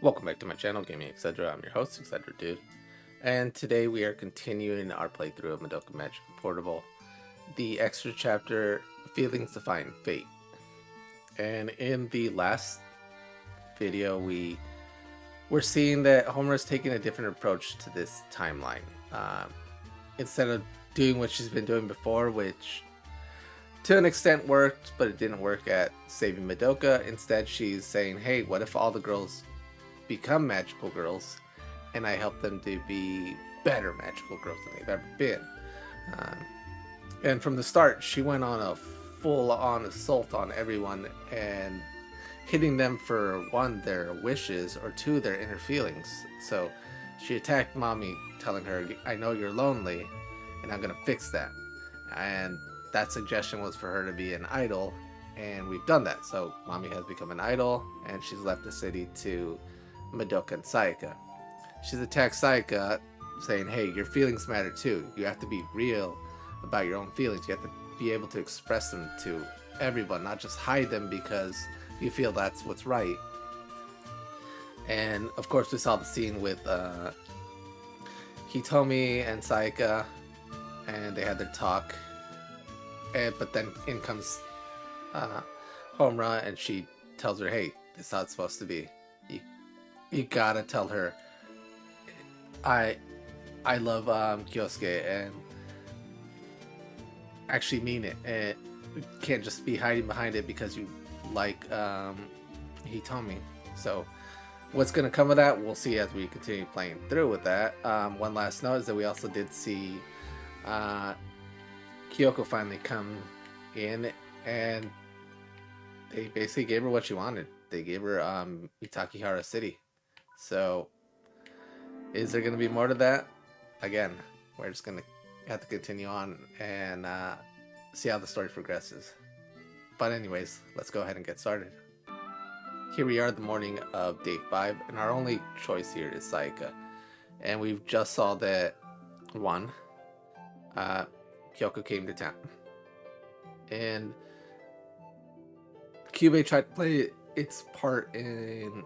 Welcome back to my channel, Gaming Etc. I'm your host, Etc. Dude. And today we are continuing our playthrough of Madoka Magicaportable, the extra chapter, Feelings Define Fate. And in the last video, we were seeing that Homura's taking a different approach to this timeline. Instead of doing what she's been doing before, which to an extent worked, but it didn't work at saving Madoka. Instead, she's saying, hey, what if all the girls become magical girls and I help them to be better magical girls than they've ever been? And from the start, she went on a full-on assault on everyone and hitting them for one, their wishes, or two, their inner feelings. So she attacked Mami, telling her, I know you're lonely and I'm gonna fix that. And that suggestion was for her to be an idol, and we've done that. So Mami has become an idol, and she's left the city to Madoka and Sayaka. She's attacked Sayaka, saying, hey, your feelings matter too. You have to be real about your own feelings. You have to be able to express them to everyone, not just hide them because you feel that's what's right. And of course we saw the scene with Hitomi and Sayaka, and they had their talk. But then in comes Homura, and she tells her, hey, this is how it's supposed to be. You gotta tell her, I love Kyosuke, and actually mean it. And you can't just be hiding behind it because you like Hitomi. So what's gonna come of that, we'll see as we continue playing through with that. One last note is that we also did see Kyoko finally come in, and they basically gave her what she wanted. They gave her Itakihara City. So is there going to be more to that? Again, we're just going to have to continue on and see how the story progresses. But anyways, let's go ahead and get started. Here we are, the morning of day 5, and our only choice here is Sayaka. And we've just saw that one, Kyoko came to town, and Kyubey tried to play its part in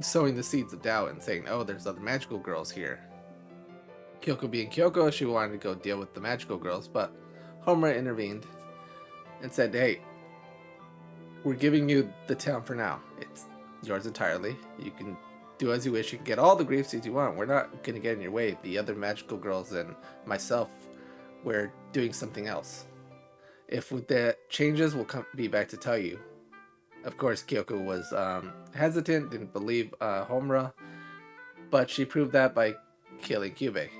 sowing the seeds of doubt and saying, oh, there's other magical girls here. Kyoko being Kyoko, she wanted to go deal with the magical girls, but Homura intervened and said, hey, we're giving you the town for now. It's yours entirely. You can do as you wish. You can get all the grief seeds you want. We're not going to get in your way. The other magical girls and myself, we're doing something else. If that changes, we'll be back to tell you. Of course, Kyoko was hesitant, didn't believe Homura, but she proved that by killing Kyubey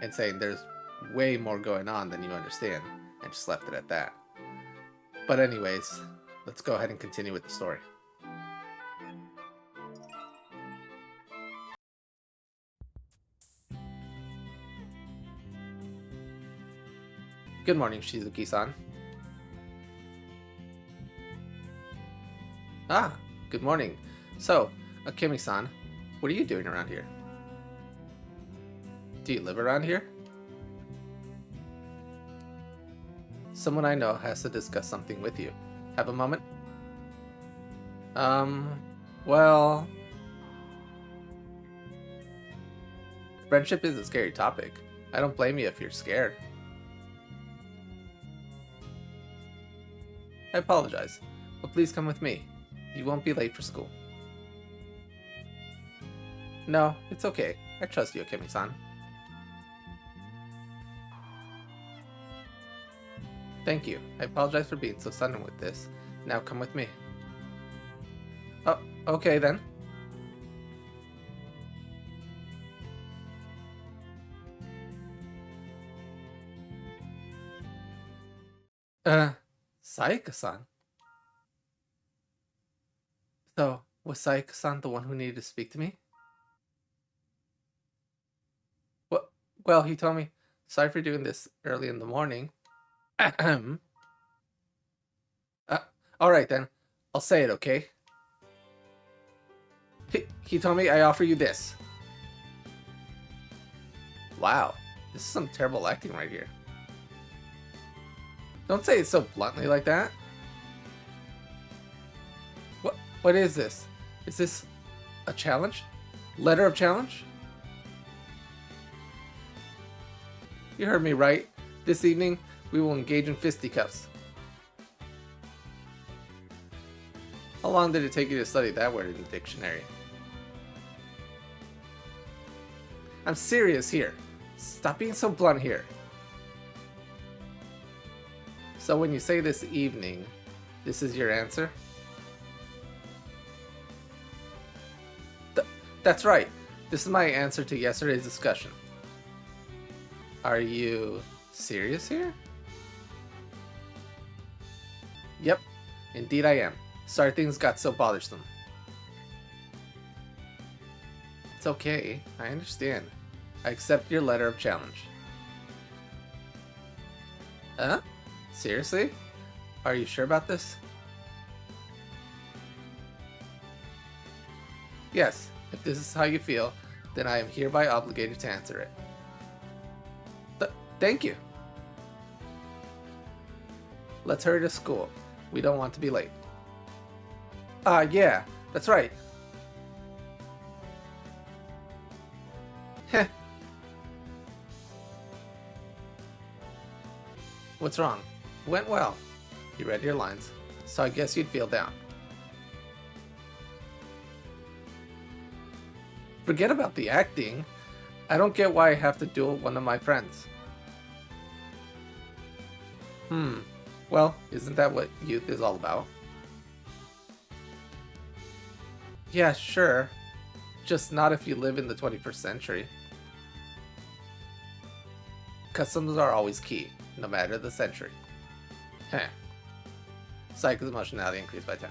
and saying there's way more going on than you understand, and just left it at that. But anyways, let's go ahead and continue with the story. Good morning, Shizuki-san. Ah, good morning. So, Akemi-san, what are you doing around here? Do you live around here? Someone I know has to discuss something with you. Have a moment? Well... Friendship is a scary topic. I don't blame you if you're scared. I apologize, but please come with me. You won't be late for school. No, it's okay. I trust you, Akemi-san. Thank you. I apologize for being so sudden with this. Now come with me. Oh, okay then. Sayaka-san. So, was Sayaka-san the one who needed to speak to me? Well, he told me, sorry for doing this early in the morning. Ahem. Alright then, I'll say it, okay? He told me I offer you this. Wow, this is some terrible acting right here. Don't say it so bluntly like that. What is this? Is this A challenge? Letter of challenge? You heard me right. This evening, we will engage in fisticuffs. How long did it take you to study that word in the dictionary? I'm serious here. Stop being so blunt here. So when you say this evening, this is your answer? That's right. This is my answer to yesterday's discussion. Are you serious here? Yep, indeed I am. Sorry things got so bothersome. It's okay, I understand. I accept your letter of challenge. Huh? Seriously? Are you sure about this? Yes, if this is how you feel, then I am hereby obligated to answer it. Thank you. Let's hurry to school. We don't want to be late. Yeah, that's right. Heh. What's wrong? Went well. You read your lines, so I guess you'd feel down. Forget about the acting. I don't get why I have to duel one of my friends. Well, isn't that what youth is all about? Yeah, sure. Just not if you live in the 21st century. Customs are always key, no matter the century. Heh. Sayaka's emotionality increased by 10.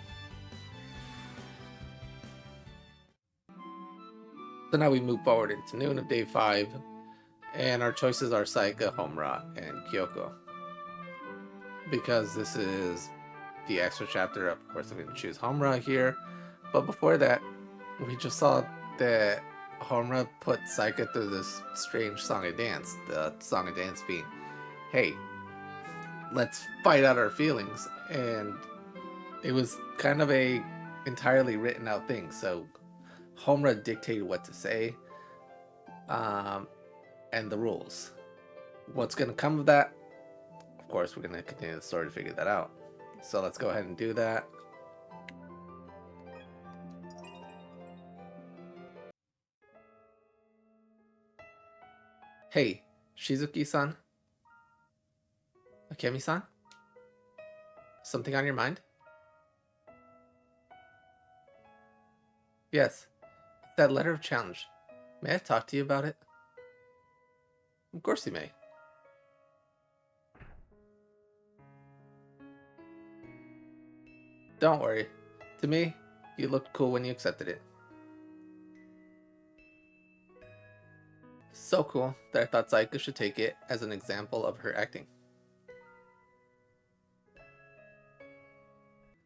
So now we move forward into noon of day 5, and our choices are Sayaka, Homura, and Kyoko. Because this is the extra chapter, of course I'm going to choose Homura here. But before that, we just saw that Homura put Sayaka through this strange song and dance. The song and dance being, hey, let's fight out our feelings. And it was kind of a entirely written out thing. So Homura dictated what to say and the rules. What's going to come of that? Of course, we're going to continue the story to figure that out. So let's go ahead and do that. Hey, Shizuki-san? Akemi-san? Something on your mind? Yes, that letter of challenge. May I talk to you about it? Of course you may. Don't worry. To me, you looked cool when you accepted it. So cool that I thought Sayaka should take it as an example of her acting.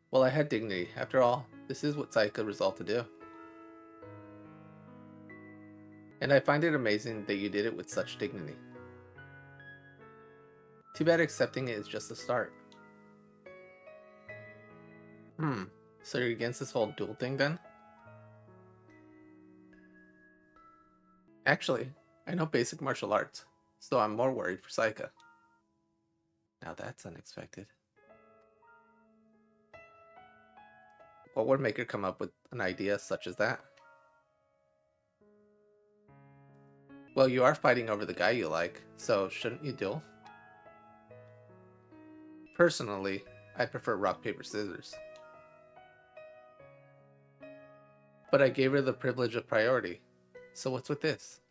Well, I had dignity. After all, this is what Sayaka resolved to do. And I find it amazing that you did it with such dignity. Too bad accepting it is just the start. So you're against this whole duel thing then? Actually, I know basic martial arts, so I'm more worried for Sayaka. Now that's unexpected. What would make her come up with an idea such as that? Well, you are fighting over the guy you like, so shouldn't you duel? Personally, I prefer rock, paper, scissors. But I gave her the privilege of priority, so what's with this?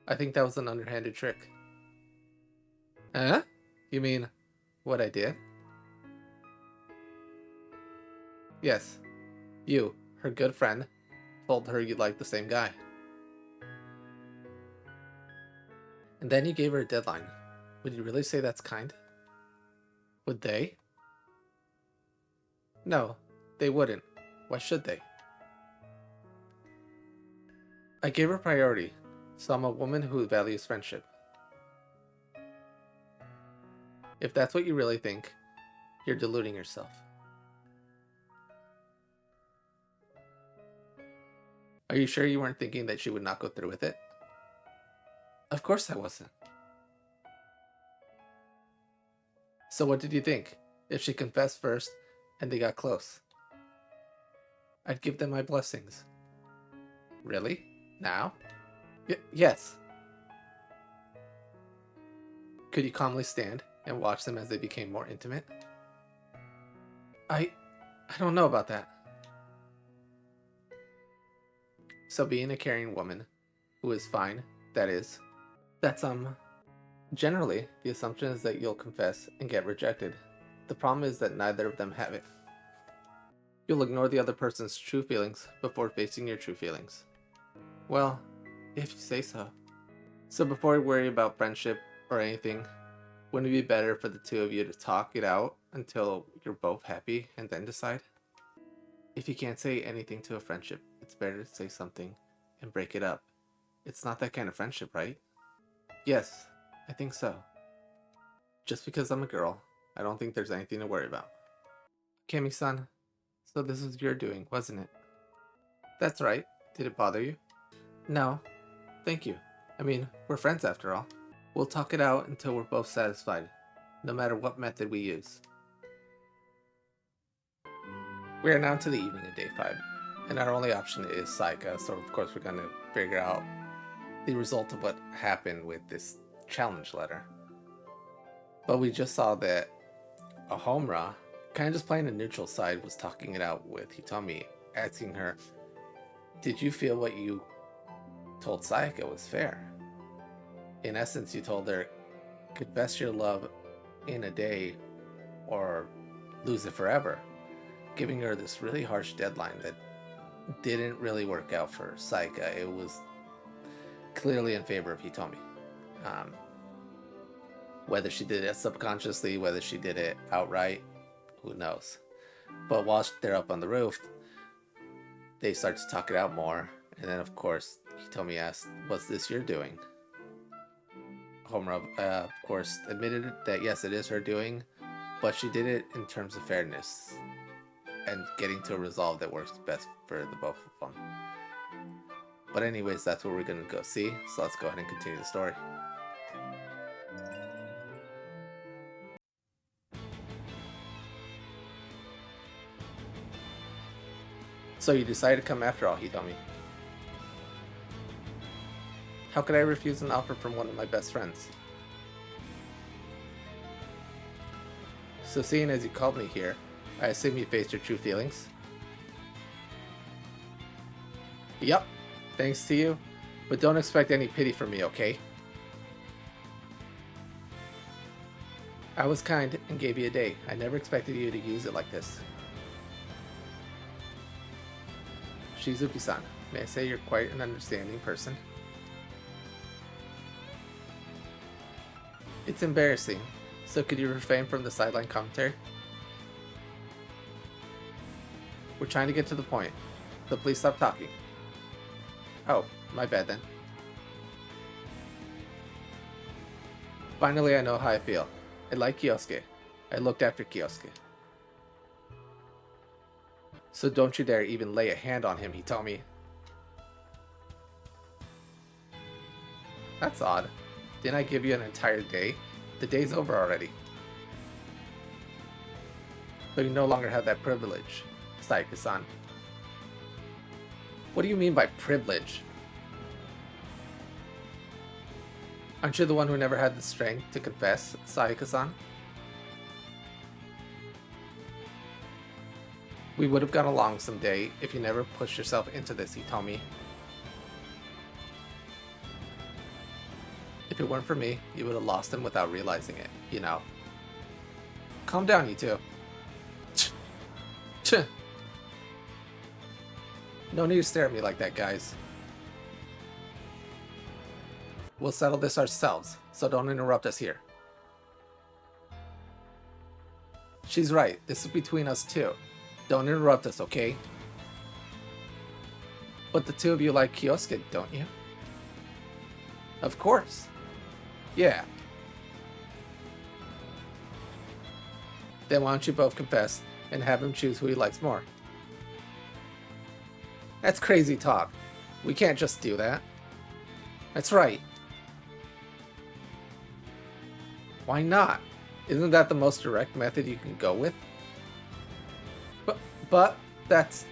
I think that was an underhanded trick. Huh? You mean, what I did? Yes. You, her good friend, told her you liked the same guy. And then you gave her a deadline. Would you really say that's kind? Would they? No, they wouldn't. Why should they? I gave her priority, so I'm a woman who values friendship. If that's what you really think, you're deluding yourself. Are you sure you weren't thinking that she would not go through with it? Of course I wasn't. So what did you think? If she confessed first and they got close? I'd give them my blessings. Really? Now? Yes. Could you calmly stand and watch them as they became more intimate? I don't know about that. So being a caring woman who is fine, that's generally the assumption is that you'll confess and get rejected. The problem is that neither of them have it. You'll ignore the other person's true feelings before facing your true feelings. Well, if you say so. So before we worry about friendship or anything, wouldn't it be better for the two of you to talk it out until you're both happy and then decide? If you can't say anything to a friendship, it's better to say something and break it up. It's not that kind of friendship, right? Yes, I think so. Just because I'm a girl, I don't think there's anything to worry about. Kami-san, so this was your doing, wasn't it? That's right. Did it bother you? No. Thank you. I mean, we're friends after all. We'll talk it out until we're both satisfied, no matter what method we use. We are now to the evening of day 5, and our only option is Sayaka, so of course we're going to figure out the result of what happened with this challenge letter. But we just saw that Homura, kind of just playing a neutral side, was talking it out with Hitomi, asking her, did you feel what you told Sayaka was fair? In essence, you told her, confess your love in a day or lose it forever, giving her this really harsh deadline that didn't really work out for Sayaka. It was clearly in favor of Hitomi. Whether she did it subconsciously, whether she did it outright, who knows. But while they're up on the roof, they start to talk it out more, and then of course Hitomi asked, what's this you're doing? Homura, of course, admitted that yes, it is her doing, but she did it in terms of fairness and getting to a resolve that works best for the both of them. But anyways, that's what we're going to go see, so let's go ahead and continue the story. So you decided to come after all, Hitomi. How could I refuse an offer from one of my best friends? So seeing as you called me here, I assume you faced your true feelings? Yup, thanks to you, but don't expect any pity from me, okay? I was kind and gave you a day. I never expected you to use it like this. Shizuki-san, may I say you're quite an understanding person? It's embarrassing, so could you refrain from the sideline commentary? We're trying to get to the point, so please stop talking. Oh, my bad then. Finally, I know how I feel. I like Kyosuke. I looked after Kyosuke. So don't you dare even lay a hand on him, Hitomi. That's odd. Didn't I give you an entire day? The day's over already. But you no longer have that privilege, Sayaka-san. What do you mean by privilege? Aren't you the one who never had the strength to confess, Sayaka-san? We would have got along someday if you never pushed yourself into this, Hitomi. If it weren't for me, you would have lost him without realizing it, you know. Calm down, you two. No need to stare at me like that, guys. We'll settle this ourselves, so don't interrupt us here. She's right, this is between us two. Don't interrupt us, okay? But the two of you like Kyosuke, don't you? Of course. Yeah. Then why don't you both confess and have him choose who he likes more? That's crazy talk. We can't just do that. That's right. Why not? Isn't that the most direct method you can go with? But that's...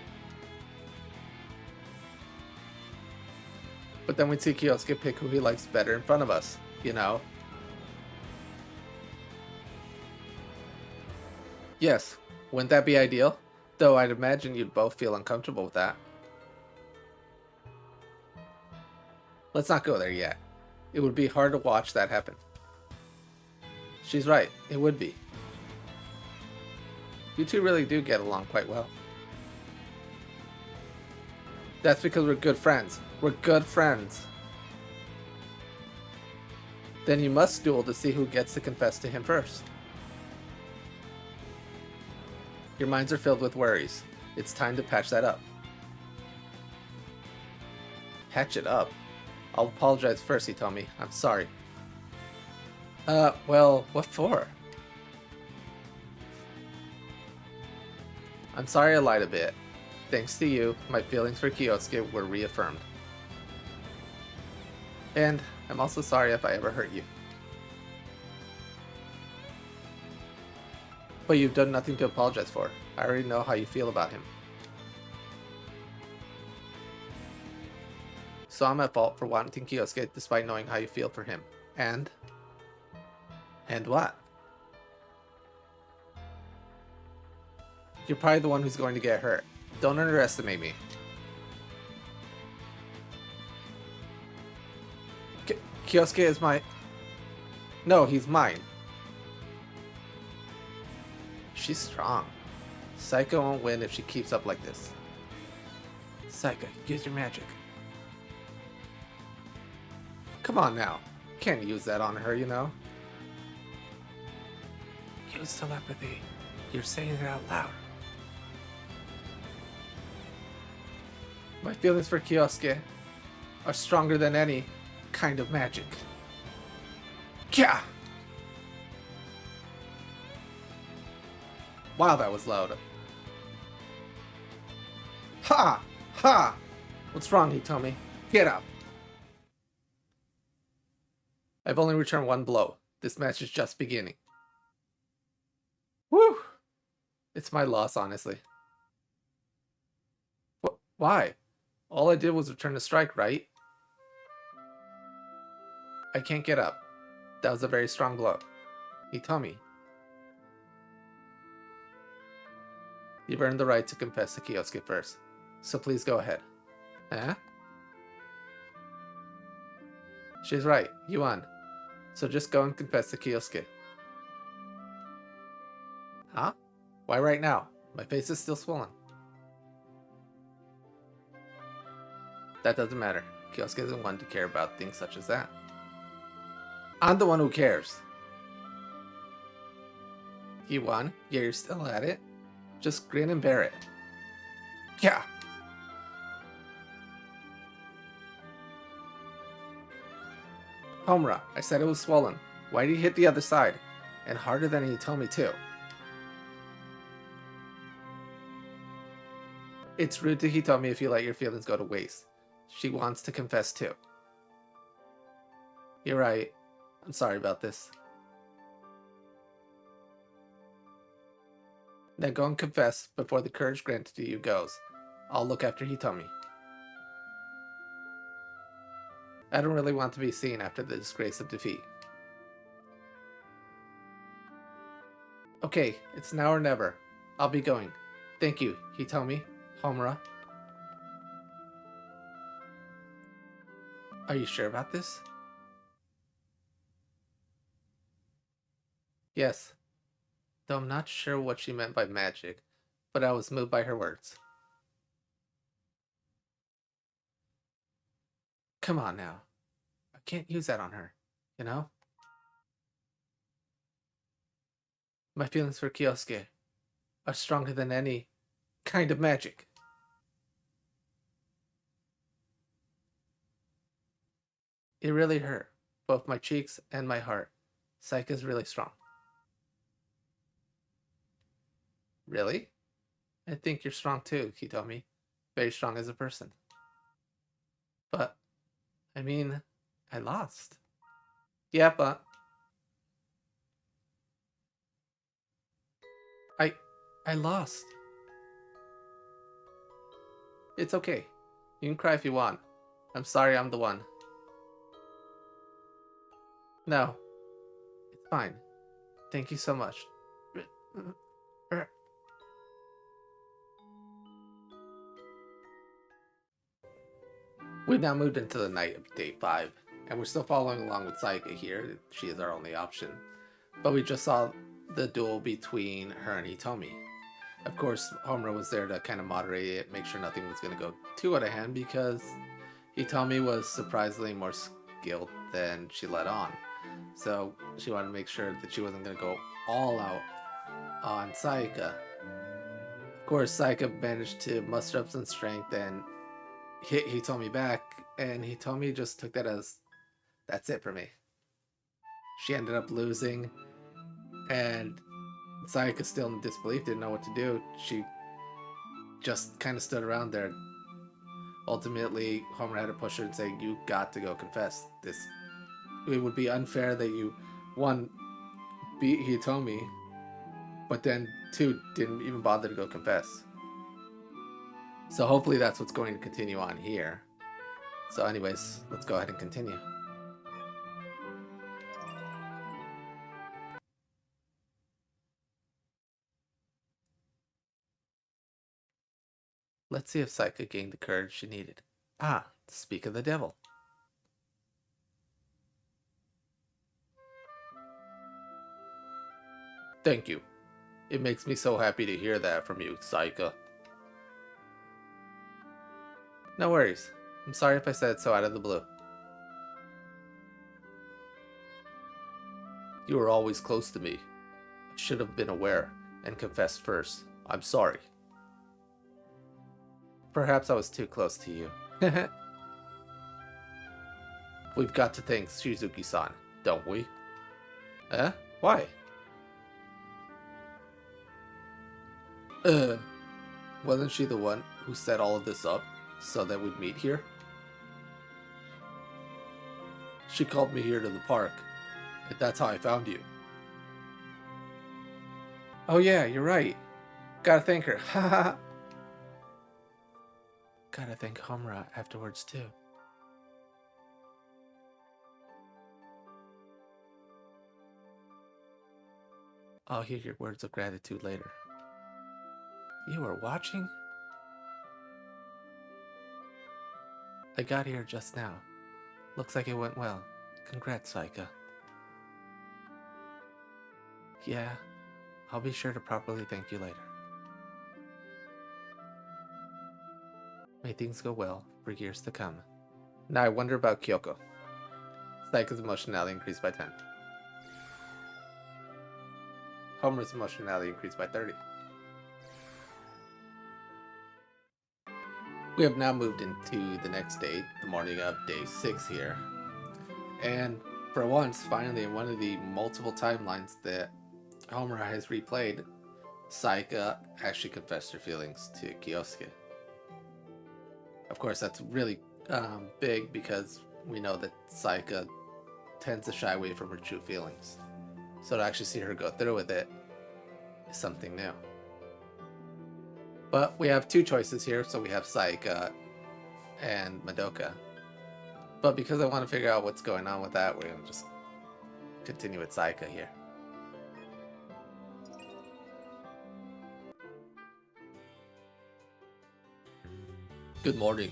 But then we'd see Kyosuke pick who he likes better in front of us, you know? Yes, wouldn't that be ideal? Though I'd imagine you'd both feel uncomfortable with that. Let's not go there yet. It would be hard to watch that happen. She's right, it would be. You two really do get along quite well. That's because we're good friends. We're good friends. Then you must duel to see who gets to confess to him first. Your minds are filled with worries. It's time to patch that up. Patch it up? I'll apologize first, he told me. I'm sorry. Well, what for? I'm sorry I lied a bit. Thanks to you, my feelings for Kyosuke were reaffirmed. And I'm also sorry if I ever hurt you. But you've done nothing to apologize for. I already know how you feel about him. So I'm at fault for wanting Kyosuke despite knowing how you feel for him. And what? You're probably the one who's going to get hurt. Don't underestimate me. Kyosuke is my... No, he's mine. She's strong. Sayaka won't win if she keeps up like this. Sayaka, use your magic. Come on now. Can't use that on her, you know? Use telepathy. You're saying it out loud. My feelings for Kyosuke are stronger than any kind of magic. Kya! Wow, that was loud. Ha! Ha! What's wrong, Hitomi? Get up! I've only returned one blow. This match is just beginning. Whew! It's my loss, honestly. Why? All I did was return a strike, right? I can't get up. That was a very strong blow. Hitomi. You've earned the right to confess to Kyosuke first, so please go ahead. Huh? She's right, you won. So just go and confess to Kyosuke. Huh? Why right now? My face is still swollen. That doesn't matter. Kyosuke isn't one to care about things such as that. I'm the one who cares. You won, yet you're still at it? Just grin and bear it. Yeah. Homura, I said it was swollen. Why did you hit the other side? And harder than you told me too. It's rude to Hitomi if you let your feelings go to waste. She wants to confess too. You're right. I'm sorry about this. Then go and confess before the courage granted to you goes. I'll look after Hitomi. I don't really want to be seen after the disgrace of defeat. Okay, it's now or never. I'll be going. Thank you, Hitomi, Homura. Are you sure about this? Yes. Though I'm not sure what she meant by magic, but I was moved by her words. Come on now. I can't use that on her, you know? My feelings for Kyosuke are stronger than any kind of magic. It really hurt, both my cheeks and my heart. Sayaka's really strong. Really? I think you're strong too, Hitomi. Very strong as a person. But, I mean, I lost. Yeah, but I I lost. It's okay. You can cry if you want. I'm sorry I'm the one. No, it's fine. Thank you so much. We've now moved into the night of day 5, and we're still following along with Sayaka here. She is our only option. But we just saw the duel between her and Hitomi. Of course, Homura was there to kind of moderate it, make sure nothing was going to go too out of hand, because Hitomi was surprisingly more skilled than she let on. So she wanted to make sure that she wasn't going to go all out on Sayaka. Of course, Sayaka managed to muster up some strength and hit Hitomi back, and Hitomi just took that as, that's it for me. She ended up losing, and Sayaka, still in disbelief, didn't know what to do. She just kind of stood around there. Ultimately, Homer had to push her and say, "You got to go confess. It would be unfair that you, one, beat Hitomi, but then two, didn't even bother to go confess." So hopefully that's what's going to continue on here. So anyways, let's go ahead and continue. Let's see if Sayaka gained the courage she needed. Ah, speak of the devil. Thank you. It makes me so happy to hear that from you, Sayaka. No worries. I'm sorry if I said so out of the blue. You were always close to me. I should have been aware and confessed first. I'm sorry. Perhaps I was too close to you. We've got to thank Shizuki-san, don't we? Eh? Why? Uh, wasn't she the one who set all of this up so that we'd meet here? She called me here to the park, and that's how I found you. Oh yeah, you're right. Gotta thank her. Haha. Gotta thank Homura afterwards too. I'll hear your words of gratitude later. You were watching? I got here just now. Looks like it went well. Congrats, Sayaka. Yeah, I'll be sure to properly thank you later. May things go well for years to come. Now I wonder about Kyoko. Sayaka's emotionality increased by 10. Homura's emotionality increased by 30. We have now moved into the next day, the morning of day 6 here. And for once, finally, in one of the multiple timelines that Homura has replayed, Sayaka actually confessed her feelings to Kyosuke. Of course, that's really big because we know that Sayaka tends to shy away from her true feelings. So to actually see her go through with it is something new. But we have two choices here, so we have Sayaka and Madoka. But because I want to figure out what's going on with that, we're going to just continue with Sayaka here. Good morning.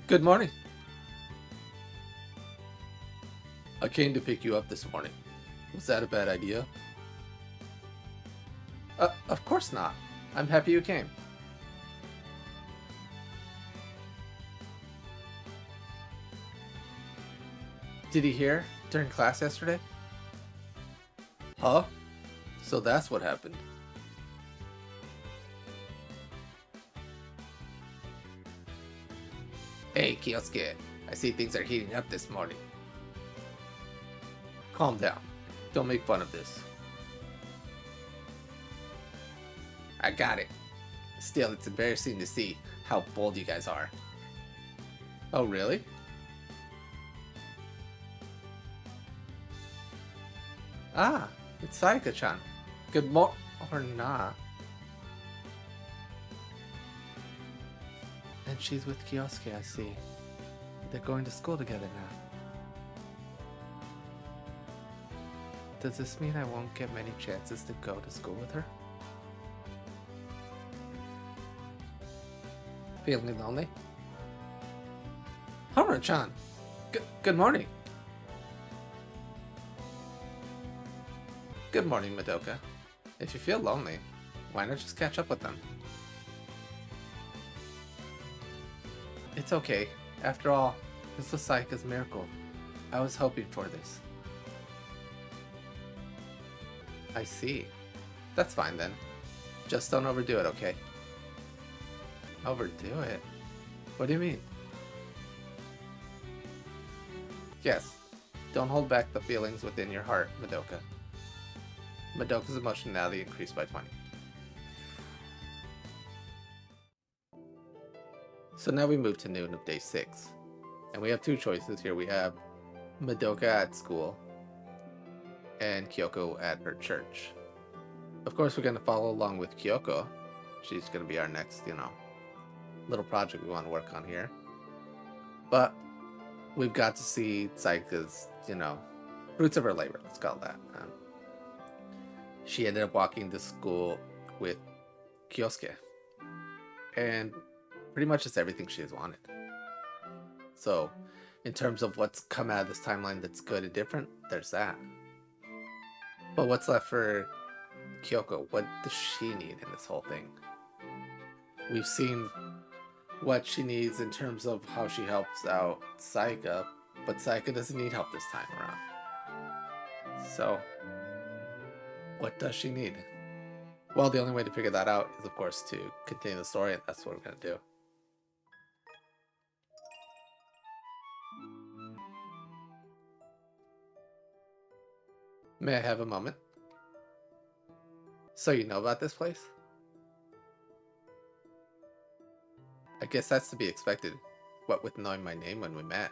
Good morning. I came to pick you up this morning. Was that a bad idea? Of course not. I'm happy you came. Did he hear during class yesterday? Huh? So that's what happened. Hey, Kyosuke. I see things are heating up this morning. Calm down. Don't make fun of this. I got it. Still, it's embarrassing to see how bold you guys are. Oh, really? Ah, it's Sayaka-chan. Good mo- or nah. And she's with Kyosuke, I see. They're going to school together now. Does this mean I won't get many chances to go to school with her? Feeling lonely? Homura-chan! Good morning! Good morning, Madoka. If you feel lonely, why not just catch up with them? It's okay. After all, this was Sayaka's miracle. I was hoping for this. I see. That's fine then. Just don't overdo it, okay? Overdo it? What do you mean? Yes. Don't hold back the feelings within your heart, Madoka. Madoka's emotionality increased by 20. So now we move to noon of day 6. And we have two choices here. We have Madoka at school and Kyoko at her church. Of course, we're going to follow along with Kyoko. She's going to be our next, little project we want to work on here. But we've got to see Sayaka's, fruits of her labor, let's call that. She ended up walking to school with Kyosuke. And pretty much it's everything she has wanted. So, in terms of what's come out of this timeline that's good and different, there's that. But what's left for Kyoko? What does she need in this whole thing? We've seen what she needs in terms of how she helps out Sayaka, but Sayaka doesn't need help this time around. So, what does she need? Well, the only way to figure that out is, of course, to continue the story, and that's what we're going to do. May I have a moment? So you know about this place? I guess that's to be expected. What with knowing my name when we met.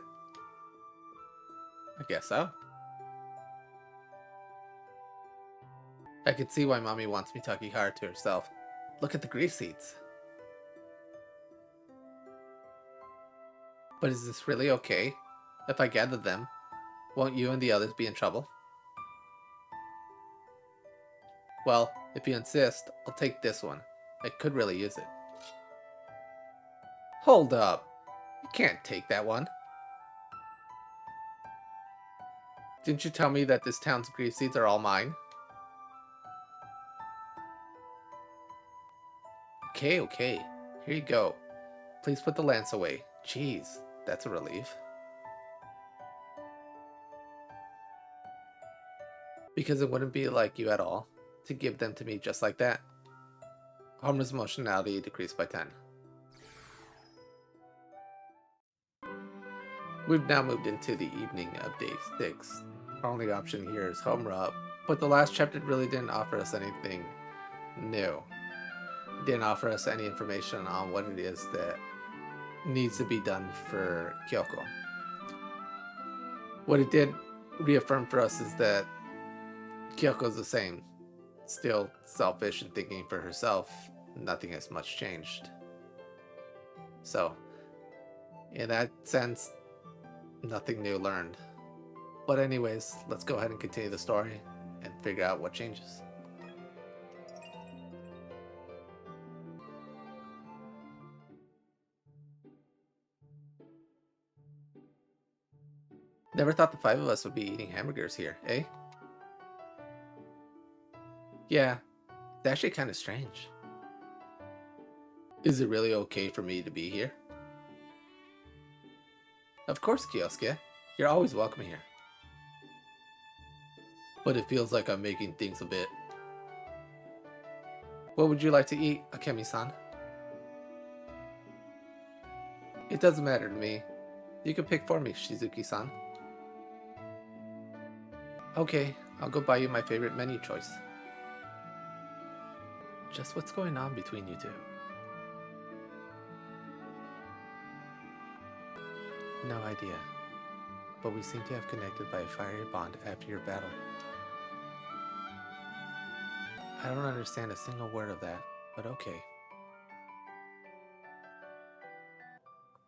I guess so. I can see why Mami wants Mitaki Hara to herself. Look at the grief seeds. But is this really okay? If I gather them, won't you and the others be in trouble? Well, if you insist, I'll take this one. I could really use it. Hold up. You can't take that one. Didn't you tell me that this town's grief seeds are all mine? Okay. Here you go. Please put the lance away. Jeez, that's a relief. Because it wouldn't be like you at all to give them to me just like that. Homura's emotionality decreased by 10. We've now moved into the evening of day 6. Our only option here is Homura, but the last chapter really didn't offer us anything new. It didn't offer us any information on what it is that needs to be done for Kyoko. What it did reaffirm for us is that Kyoko's the same. Still selfish and thinking for herself. Nothing has much changed. So, in that sense, nothing new learned. But anyways, let's go ahead and continue the story and figure out what changes. Never thought the 5 of us would be eating hamburgers here, eh? Yeah, it's actually kind of strange. Is it really okay for me to be here? Of course, Kyosuke. You're always welcome here. But it feels like I'm making things a bit... What would you like to eat, Akemi-san? It doesn't matter to me. You can pick for me, Shizuki-san. Okay, I'll go buy you my favorite menu choice. Just what's going on between you two? No idea. But we seem to have connected by a fiery bond after your battle. I don't understand a single word of that, but okay.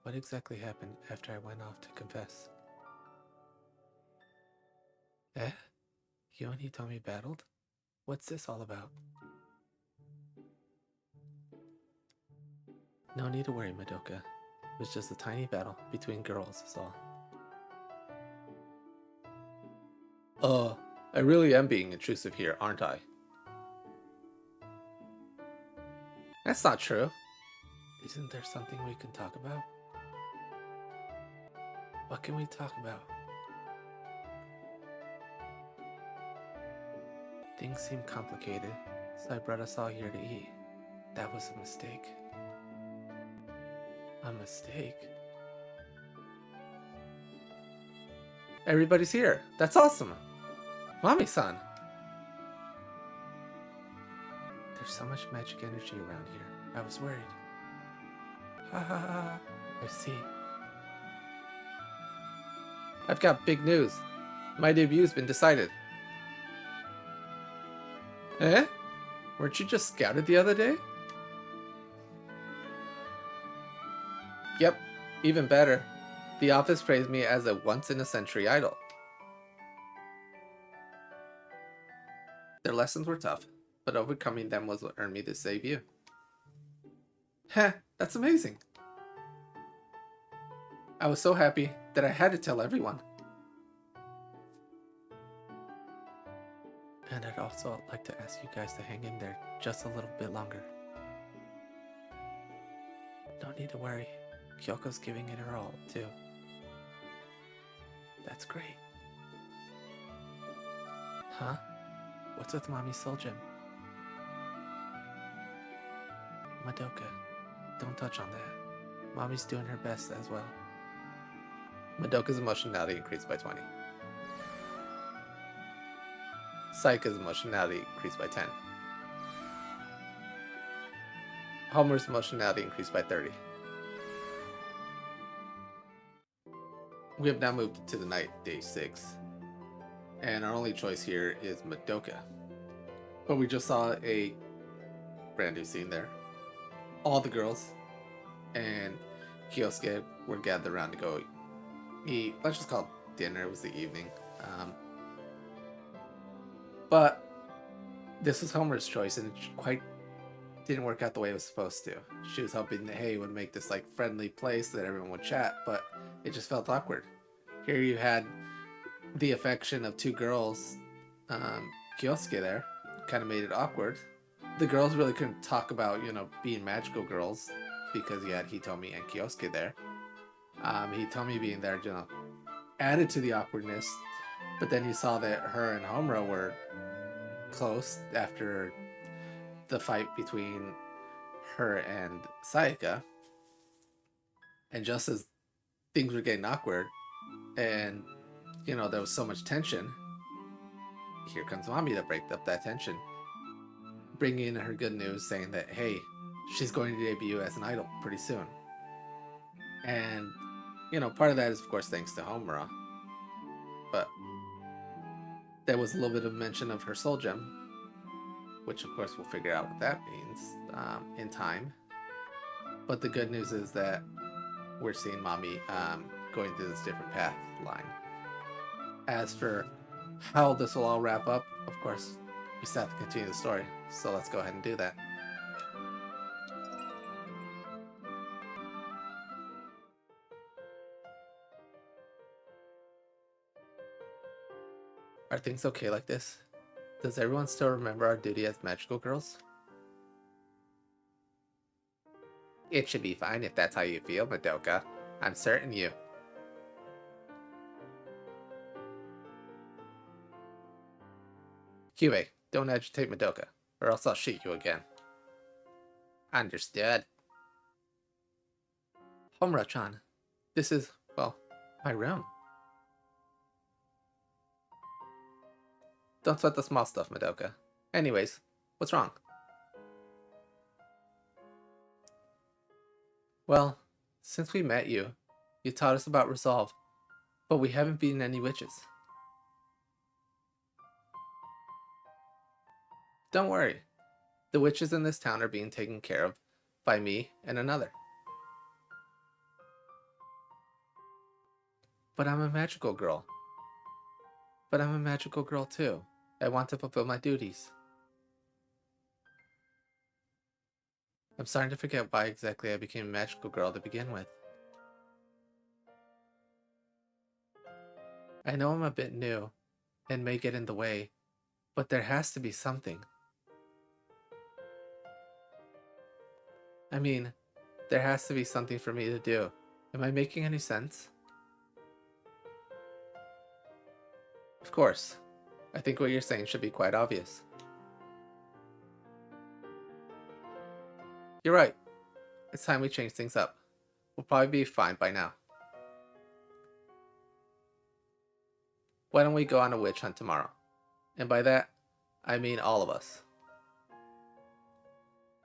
What exactly happened after I went off to confess? Eh? You and Hitomi battled? What's this all about? No need to worry, Madoka. It was just a tiny battle between girls, is all. I really am being intrusive here, aren't I? That's not true. Isn't there something we can talk about? What can we talk about? Things seem complicated, so I brought us all here to eat. That was a mistake. A mistake? Everybody's here. That's awesome. Mami-san. There's so much magic energy around here. I was worried. Ha ha ha. I see. I've got big news. My debut's been decided. Eh? Weren't you just scouted the other day? Yep, even better. The office praised me as a once-in-a-century idol. Their lessons were tough, but overcoming them was what earned me this debut. Heh, that's amazing. I was so happy that I had to tell everyone. And I'd also like to ask you guys to hang in there just a little bit longer. No need to worry. Kyoko's giving it her all, too. That's great. Huh? What's with Mami's soul gem? Madoka, don't touch on that. Mami's doing her best as well. Madoka's emotionality increased by 20. Sayaka's emotionality increased by 10. Homura's emotionality increased by 30. We have now moved to the night, day 6. And our only choice here is Madoka. But we just saw a brand new scene there. All the girls and Kyosuke were gathered around to go eat. Let's just call it dinner. It was the evening. But this was Homer's choice, and it quite didn't work out the way it was supposed to. She was hoping that, hey, it would make this like friendly place that everyone would chat, but it just felt awkward. Here you had the affection of two girls, Kyosuke there, kind of made it awkward. The girls really couldn't talk about, being magical girls because you had Hitomi and Kyosuke there. Hitomi being there, added to the awkwardness, but then you saw that her and Homura were close after the fight between her and Sayaka. And just as things were getting awkward and, there was so much tension, here comes Mami to break up that tension, bringing in her good news saying that, hey, she's going to debut as an idol pretty soon. And, part of that is, of course, thanks to Homura. But there was a little bit of mention of her soul gem, which, of course, we'll figure out what that means in time. But the good news is that we're seeing Mami going through this different path line. As for how this will all wrap up, of course, we still have to continue the story. So let's go ahead and do that. Are things okay like this? Does everyone still remember our duty as magical girls? It should be fine if that's how you feel, Madoka. I'm certain you. Kyue, don't agitate Madoka, or else I'll shoot you again. Understood. Homura-chan, this is, well, my room. Don't sweat the small stuff, Madoka. Anyways, what's wrong? Well, since we met you You taught us about resolve, but we haven't beaten any witches. Don't worry. The witches in this town are being taken care of by me and another. But I'm a magical girl. But I'm a magical girl too. I want to fulfill my duties. I'm starting to forget why exactly I became a magical girl to begin with. I know I'm a bit new and may get in the way, but there has to be something. I mean, there has to be something for me to do. Am I making any sense? Of course. I think what you're saying should be quite obvious. You're right. It's time we change things up. We'll probably be fine by now. Why don't we go on a witch hunt tomorrow? And by that, I mean all of us.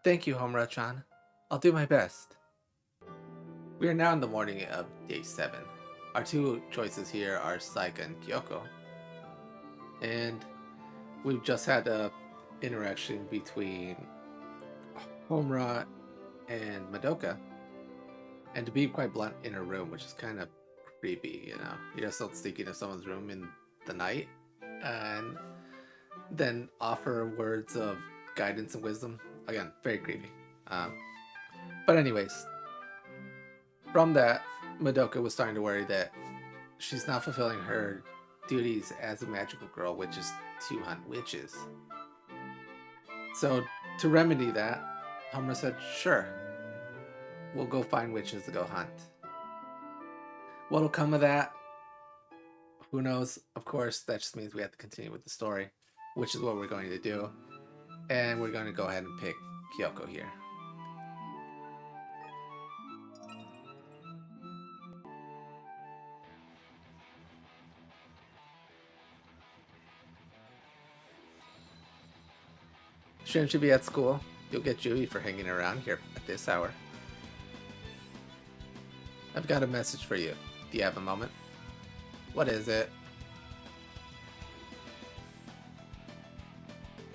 Thank you, Homura-chan. I'll do my best. We are now in the morning of day 7. Our two choices here are Sayaka and Kyoko. And we've just had a interaction between Homura and Madoka. And to be quite blunt, in her room, which is kind of creepy, you know. You're just not sneaking into someone's room in the night and then offer words of guidance and wisdom. Again, very creepy. But anyways, from that, Madoka was starting to worry that she's not fulfilling her duties as a magical girl, which is to hunt witches. So to remedy that, Homura said, sure, we'll go find witches to go hunt. What'll come of that? Who knows? Of course, that just means we have to continue with the story, which is what we're going to do. And we're going to go ahead and pick Kyoko here. Shouldn't you be at school? You'll get Judy for hanging around here at this hour. I've got a message for you. Do you have a moment? What is it?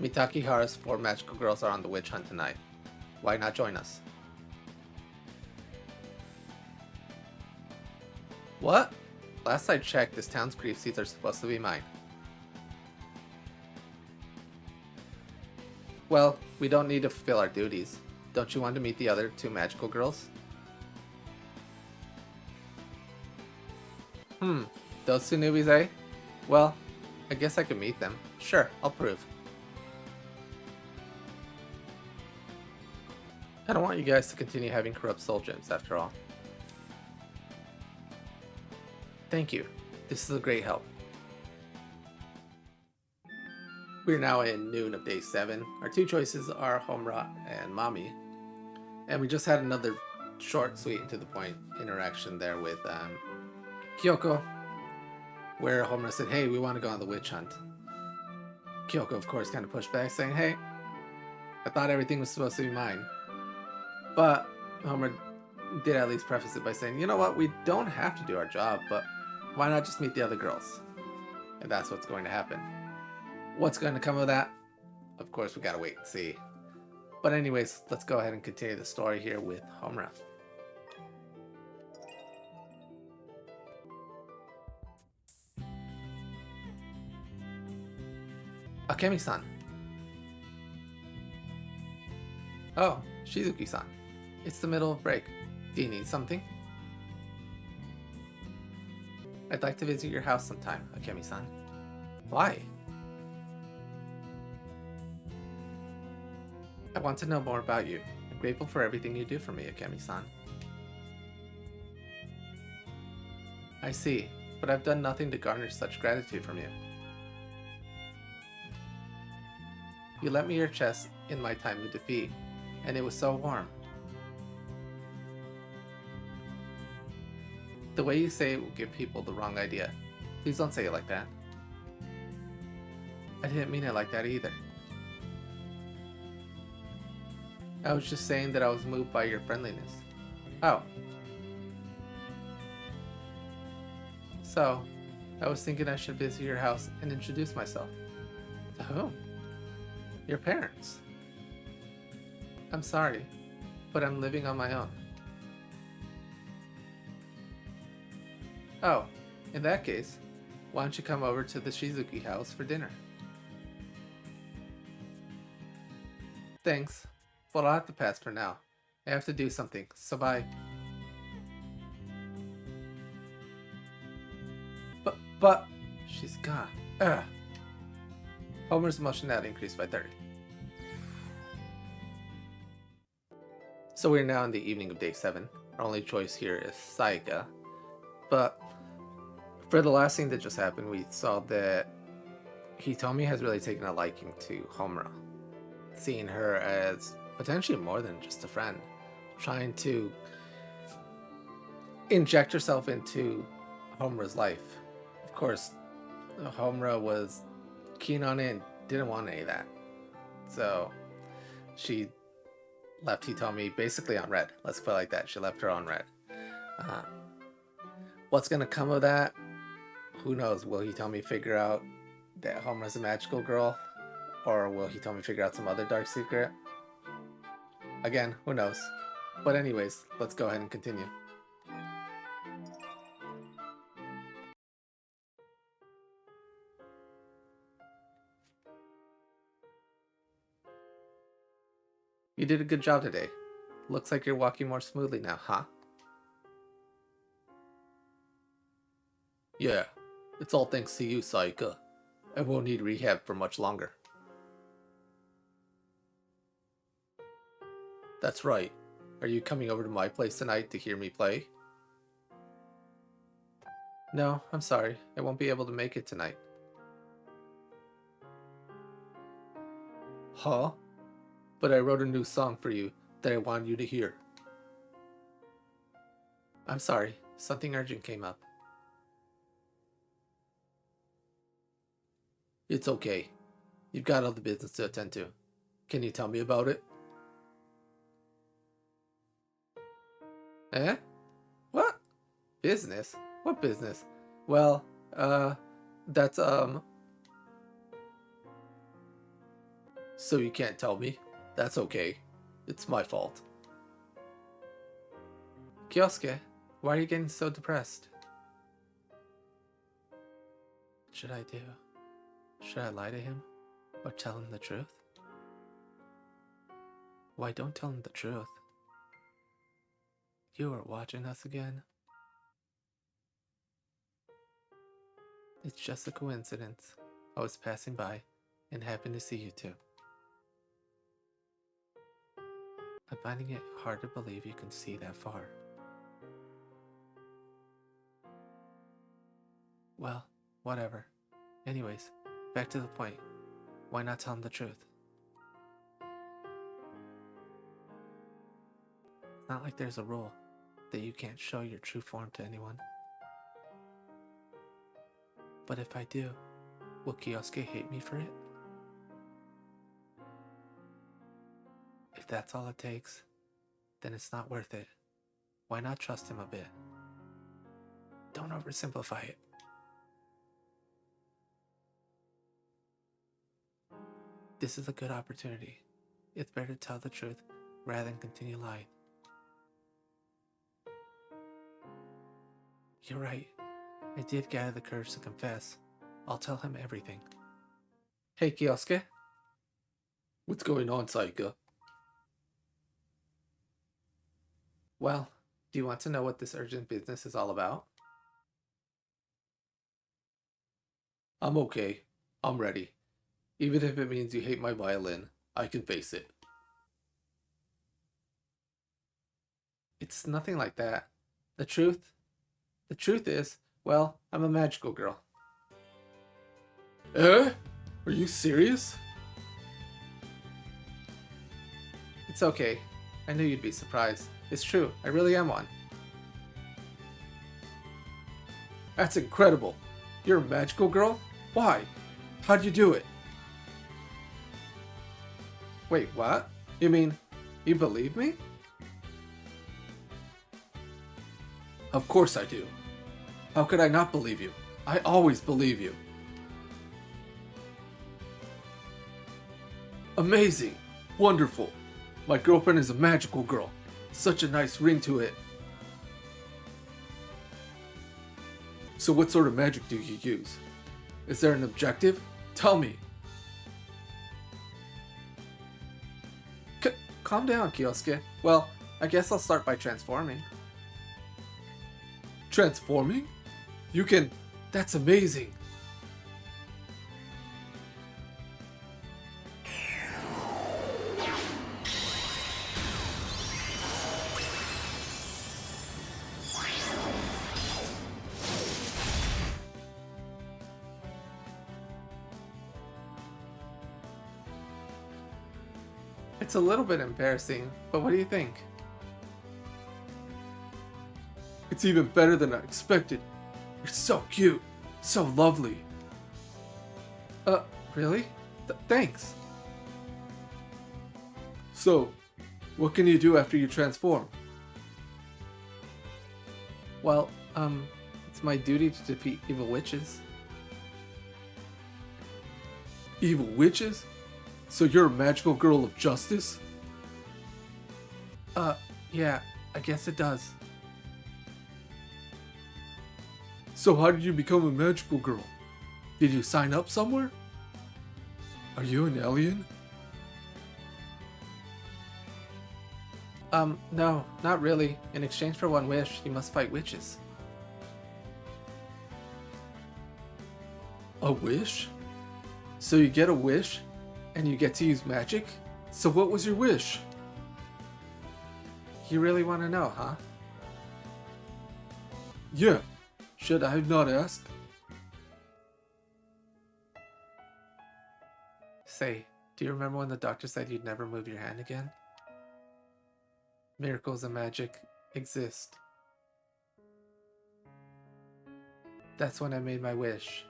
Mitakihara's 4 magical girls are on the witch hunt tonight. Why not join us? What? Last I checked, this town's grief seats are supposed to be mine. Well, we don't need to fulfill our duties. Don't you want to meet the other 2 magical girls? Those 2 newbies, eh? Well, I guess I could meet them. Sure, I'll prove. I don't want you guys to continue having corrupt soul gems, after all. Thank you. This is a great help. We're now in noon of day 7. Our 2 choices are Homura and Mami. And we just had another short, sweet, and to the point interaction there with Kyoko, where Homura said, hey, we want to go on the witch hunt. Kyoko, of course, kind of pushed back, saying, hey, I thought everything was supposed to be mine. But Homura did at least preface it by saying, you know what, we don't have to do our job, but why not just meet the other girls? And that's what's going to happen. What's going to come of that? Of course, we gotta wait and see. But anyways, let's go ahead and continue the story here with Homura. Akemi-san. Oh, Shizuki-san. It's the middle of break. Do you need something? I'd like to visit your house sometime, Akemi-san. Why? I want to know more about you. I'm grateful for everything you do for me, Akemi-san. I see, but I've done nothing to garner such gratitude from you. You lent me your chest in my time of defeat, and it was so warm. The way you say it will give people the wrong idea. Please don't say it like that. I didn't mean it like that either. I was just saying that I was moved by your friendliness. Oh. So, I was thinking I should visit your house and introduce myself. To whom? Your parents. I'm sorry, but I'm living on my own. Oh, in that case, why don't you come over to the Shizuki house for dinner? Thanks, but I'll have to pass for now. I have to do something, so bye. But, she's gone. Ugh. Homer's emotionality increased by 30. So we're now in the evening of day 7. Our only choice here is Sayaka. But for the last scene that just happened, we saw that Hitomi has really taken a liking to Homura, seeing her as potentially more than just a friend, trying to inject herself into Homura's life. Of course, Homura was keen on it and didn't want any of that. So she left Hitomi basically on red. Let's put it like that. She left her on red. What's going to come of that? Who knows? Will Hitomi figure out that Homura's a magical girl? Or will Hitomi figure out some other dark secret? Again, who knows? But anyways, let's go ahead and continue. You did a good job today. Looks like you're walking more smoothly now, huh? Yeah, it's all thanks to you, Sayaka. I won't need rehab for much longer. That's right. Are you coming over to my place tonight to hear me play? No, I'm sorry. I won't be able to make it tonight. Huh? But I wrote a new song for you that I want you to hear. I'm sorry. Something urgent came up. It's okay. You've got other business to attend to. Can you tell me about it? Eh? What? Business? What business? Well, that's, So you can't tell me? That's okay. It's my fault. Kyosuke, why are you getting so depressed? What should I do? Should I lie to him? Or tell him the truth? Why don't tell him the truth? You are watching us again? It's just a coincidence. I was passing by and happened to see you two. I'm finding it hard to believe you can see that far. Well, whatever. Anyways, back to the point. Why not tell him the truth? It's not like there's a rule that you can't show your true form to anyone. But if I do, will Kyosuke hate me for it? If that's all it takes, then it's not worth it. Why not trust him a bit? Don't oversimplify it. This is a good opportunity. It's better to tell the truth rather than continue lying. You're right. I did gather the courage to confess. I'll tell him everything. Hey, Kyosuke. What's going on, Sayaka? Well, do you want to know what this urgent business is all about? I'm okay. I'm ready. Even if it means you hate my violin, I can face it. It's nothing like that. The truth is, well, I'm a magical girl. Eh? Are you serious? It's okay. I knew you'd be surprised. It's true, I really am one. That's incredible. You're a magical girl? Why? How'd you do it? Wait, what? You mean, you believe me? Of course I do. How could I not believe you? I always believe you. Amazing! Wonderful! My girlfriend is a magical girl. Such a nice ring to it. So what sort of magic do you use? Is there an objective? Tell me. Calm down, Kyosuke. Well, I guess I'll start by transforming. Transforming? You can... That's amazing. It's a little bit embarrassing, but what do you think? It's even better than I expected. You're so cute, so lovely. Really? Thanks. So, what can you do after you transform? Well, it's my duty to defeat evil witches. Evil witches? So you're a magical girl of justice? Yeah, I guess it does. So how did you become a magical girl? Did you sign up somewhere? Are you an alien? No, not really. In exchange for one wish, you must fight witches. A wish? So you get a wish, and you get to use magic? So what was your wish? You really want to know, huh? Yeah. Should I have not asked? Say, do you remember when the doctor said you'd never move your hand again? Miracles and magic exist. That's when I made my wish.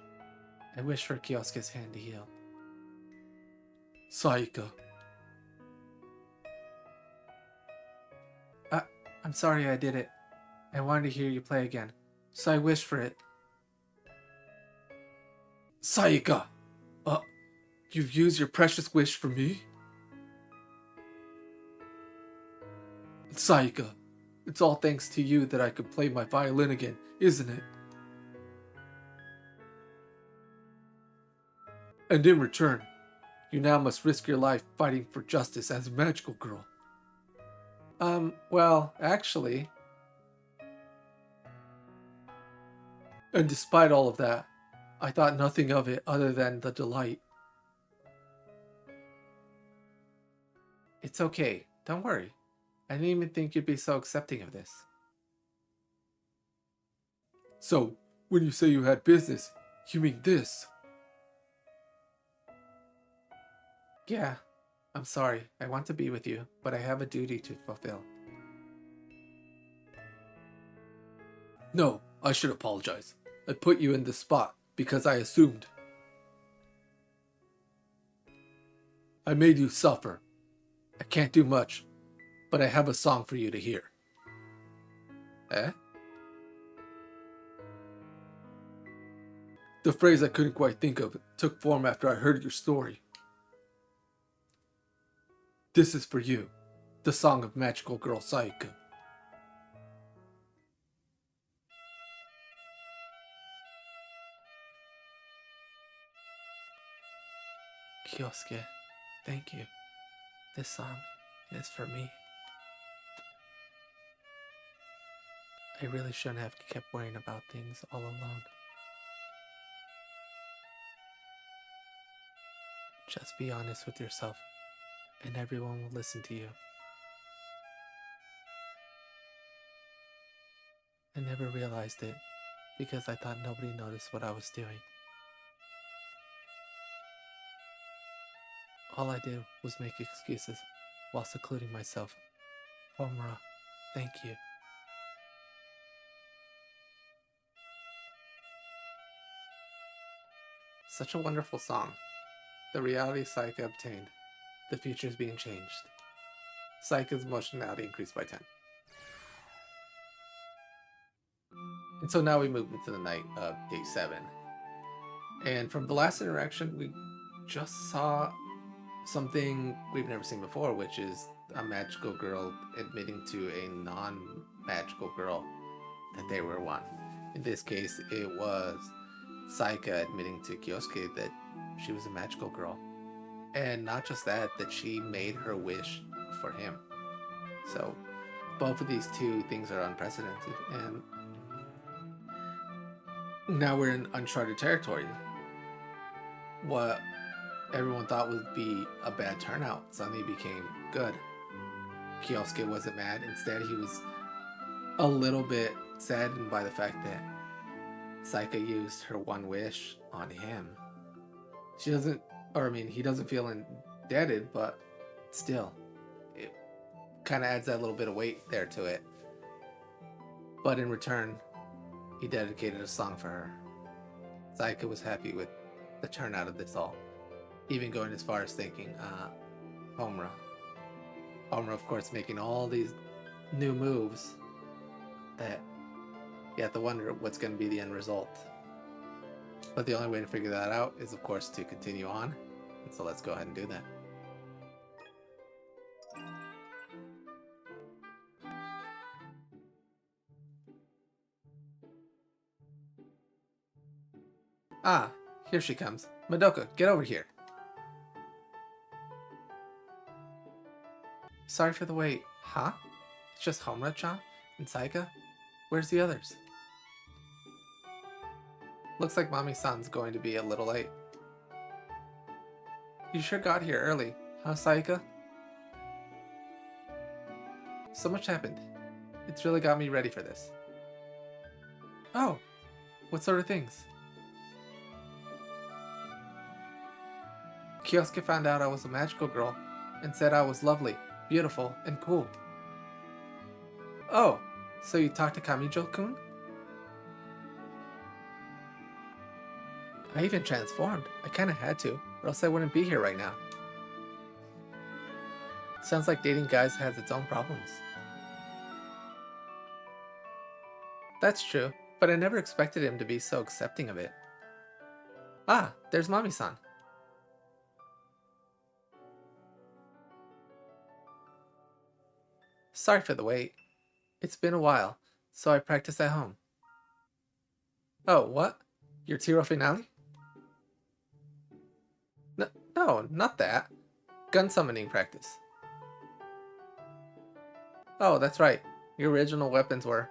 I wished for Kyosuke's hand to heal. Sayaka. I'm sorry I did it. I wanted to hear you play again, so I wished for it. Sayaka! You've used your precious wish for me? Sayaka, it's all thanks to you that I could play my violin again, isn't it? And in return, you now must risk your life fighting for justice as a magical girl. Well, actually... And despite all of that, I thought nothing of it other than the delight. It's okay, don't worry. I didn't even think you'd be so accepting of this. So, when you say you had business, you mean this? Yeah, I'm sorry. I want to be with you, but I have a duty to fulfill. No, I should apologize. I put you in this spot because I assumed. I made you suffer. I can't do much, but I have a song for you to hear. Eh? The phrase I couldn't quite think of took form after I heard your story. This is for you, the song of magical girl Sayaka. Kyosuke, thank you. This song is for me. I really shouldn't have kept worrying about things all alone. Just be honest with yourself, and everyone will listen to you. I never realized it, because I thought nobody noticed what I was doing. All I did was make excuses while secluding myself. Homura, thank you. Such a wonderful song. The reality Sayaka obtained. The future is being changed. Sayaka's emotionality increased by 10. And so now we move into the night of day 7. And from the last interaction, we just saw something we've never seen before, which is a magical girl admitting to a non-magical girl that they were one. In this case, it was Sayaka admitting to Kyosuke that she was a magical girl. And not just that, that she made her wish for him. So both of these two things are unprecedented, and now we're in uncharted territory. What everyone thought would be a bad turnout suddenly became good. Kyosuke wasn't mad. Instead, he was a little bit saddened by the fact that Sayaka used her one wish on him. He doesn't feel indebted, but still, it kind of adds that little bit of weight there to it. But in return, he dedicated a song for her. Sayaka was happy with the turnout of this all, even going as far as thanking Homura. Homura, of course, making all these new moves that you have to wonder what's going to be the end result. But the only way to figure that out is, of course, to continue on. And so let's go ahead and do that. Ah, here she comes. Madoka, get over here. Sorry for the wait. Huh? It's just Homura-chan and Sayaka? Where's the others? Looks like Mami-san's going to be a little late. You sure got here early, huh, Sayaka? So much happened. It's really got me ready for this. Oh, what sort of things? Kyosuke found out I was a magical girl and said I was lovely, beautiful, and cool. Oh, so you talked to Kamijo-kun? I even transformed. I kinda had to, or else I wouldn't be here right now. Sounds like dating guys has its own problems. That's true, but I never expected him to be so accepting of it. Ah, there's Mami-san. Sorry for the wait. It's been a while, so I practice at home. Oh, what? Your Tiro finale? No, not that. Gun summoning practice. Oh, that's right. Your original weapons were...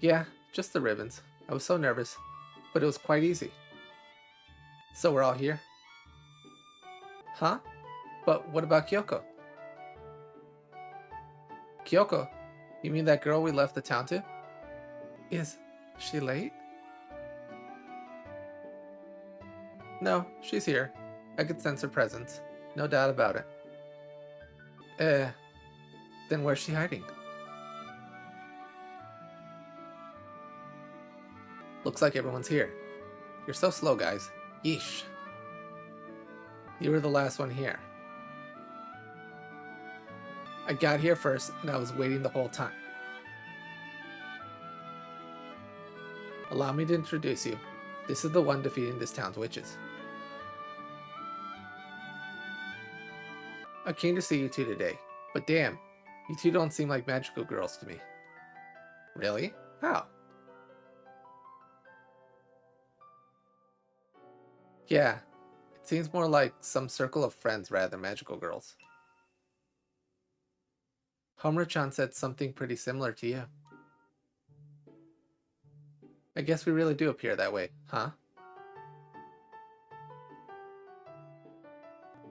Yeah, just the ribbons. I was so nervous, but it was quite easy. So we're all here? Huh? But what about Kyoko? Kyoko? You mean that girl we left the town to? Is she late? No, she's here. I could sense her presence. No doubt about it. Then where's she hiding? Looks like everyone's here. You're so slow, guys. Yeesh. You were the last one here. I got here first, and I was waiting the whole time. Allow me to introduce you. This is the one defeating this town's witches. I came to see you two today, but damn, you two don't seem like magical girls to me. Really? How? Yeah, it seems more like some circle of friends rather than magical girls. Homura-chan said something pretty similar to you. I guess we really do appear that way, huh?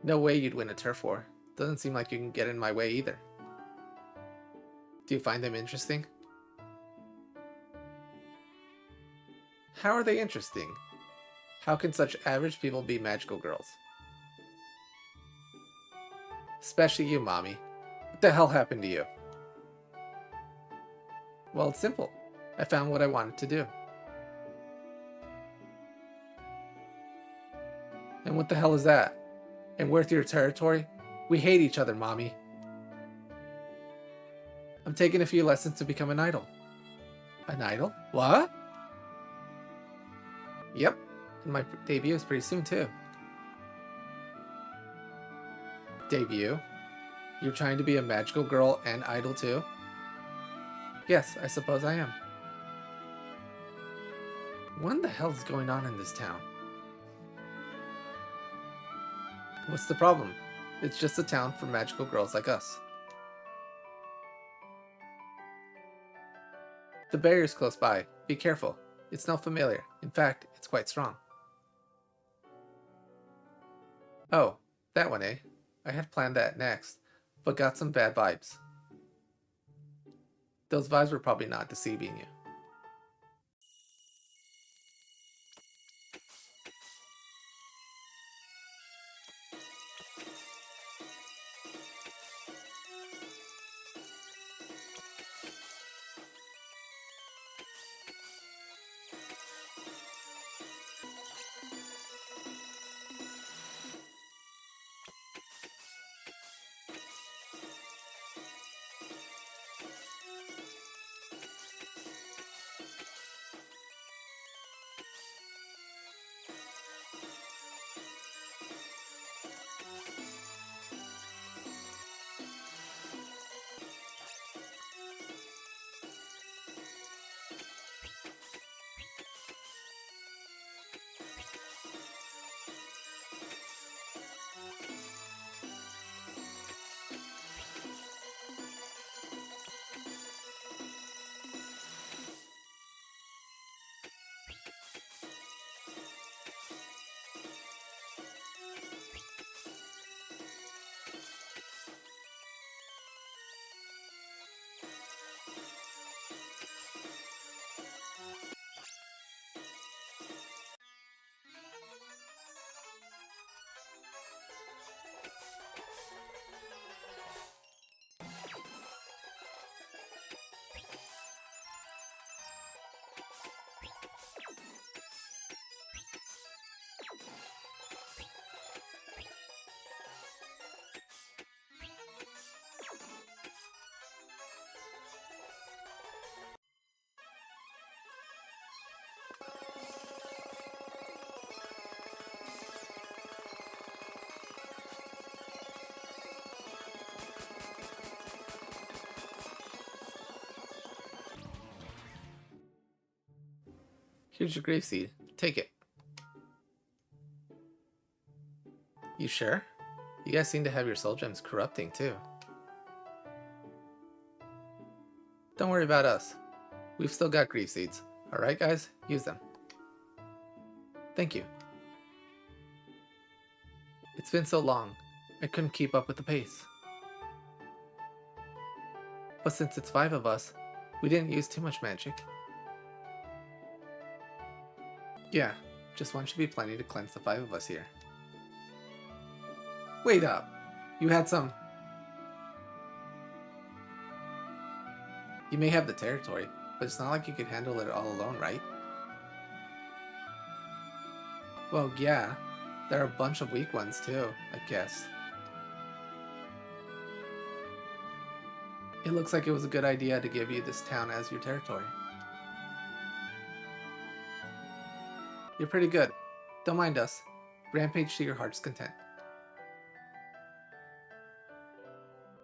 No way you'd win a turf war. Doesn't seem like you can get in my way either. Do you find them interesting? How are they interesting? How can such average people be magical girls? Especially you, Mami. What the hell happened to you? Well, it's simple. I found what I wanted to do. And what the hell is that? And worth your territory? We hate each other, Mami. I'm taking a few lessons to become an idol. An idol? What? Yep. And my debut is pretty soon, too. Debut? You're trying to be a magical girl and idol, too? Yes, I suppose I am. What the hell is going on in this town? What's the problem? It's just a town for magical girls like us. The barrier's close by. Be careful. It's not familiar. In fact, it's quite strong. Oh, that one, eh? I had planned that next, but got some bad vibes. Those vibes were probably not deceiving you. Here's your grave seed. Take it. You sure? You guys seem to have your soul gems corrupting too. Don't worry about us. We've still got grief seeds. Alright guys, use them. Thank you. It's been so long, I couldn't keep up with the pace. But since it's 5 of us, we didn't use too much magic. Yeah, just one should be plenty to cleanse the 5 of us here. Wait up! You had some... You may have the territory, but it's not like you could handle it all alone, right? Well, yeah. There are a bunch of weak ones too, I guess. It looks like it was a good idea to give you this town as your territory. You're pretty good. Don't mind us. Rampage to your heart's content.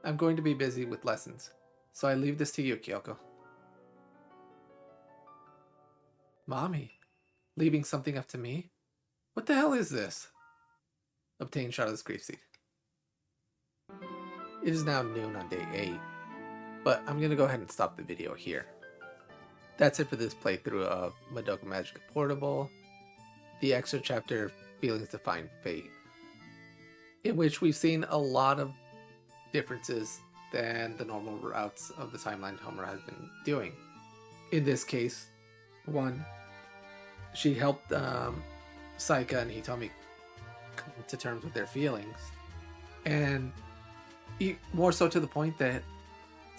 I'm going to be busy with lessons, so I leave this to you, Kyoko. Mami? Leaving something up to me? What the hell is this? Obtain Charlotte's grief seed. It is now noon on day 8, but I'm going to go ahead and stop the video here. That's it for this playthrough of Madoka Magica Portable, the extra chapter Feelings Define Fate, in which we've seen a lot of differences than the normal routes of the timeline Homura has been doing. In this case, one, she helped Sayaka and Hitomi come to terms with their feelings, and more so to the point that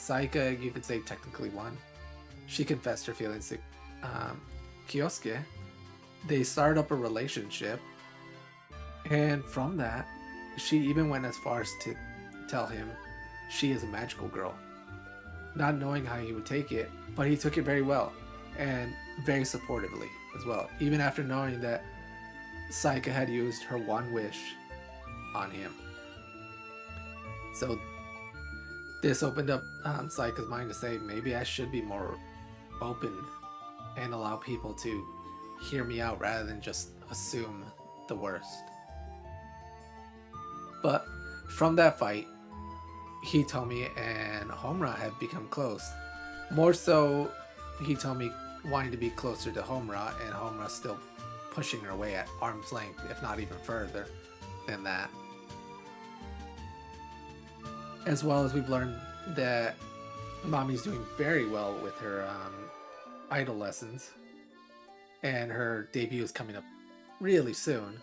Sayaka, you could say, technically won. She confessed her feelings to Kyosuke. They started up a relationship, and from that, she even went as far as to tell him she is a magical girl. not knowing how he would take it, but he took it very well and very supportively as well, even after knowing that Sayaka had used her one wish on him. So this opened up Sayaka's mind to say, maybe I should be more open and allow people to hear me out rather than just assume the worst. But from that fight, Hitomi and Homura had become close. More so, Hitomi wanting to be closer to Homura, and Homura still pushing her away at arm's length, if not even further than that. As well as we've learned that Mami's doing very well with her idol lessons, and her debut is coming up really soon.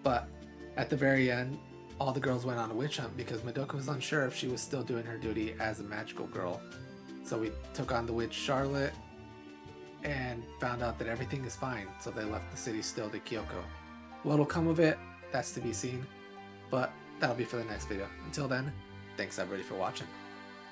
But at the very end, all the girls went on a witch hunt because Madoka was unsure if she was still doing her duty as a magical girl. So we took on the witch Charlotte and found out that everything is fine, so they left the city still to Kyoko. What'll come of it, that's to be seen, but that'll be for the next video. Until then, thanks everybody for watching.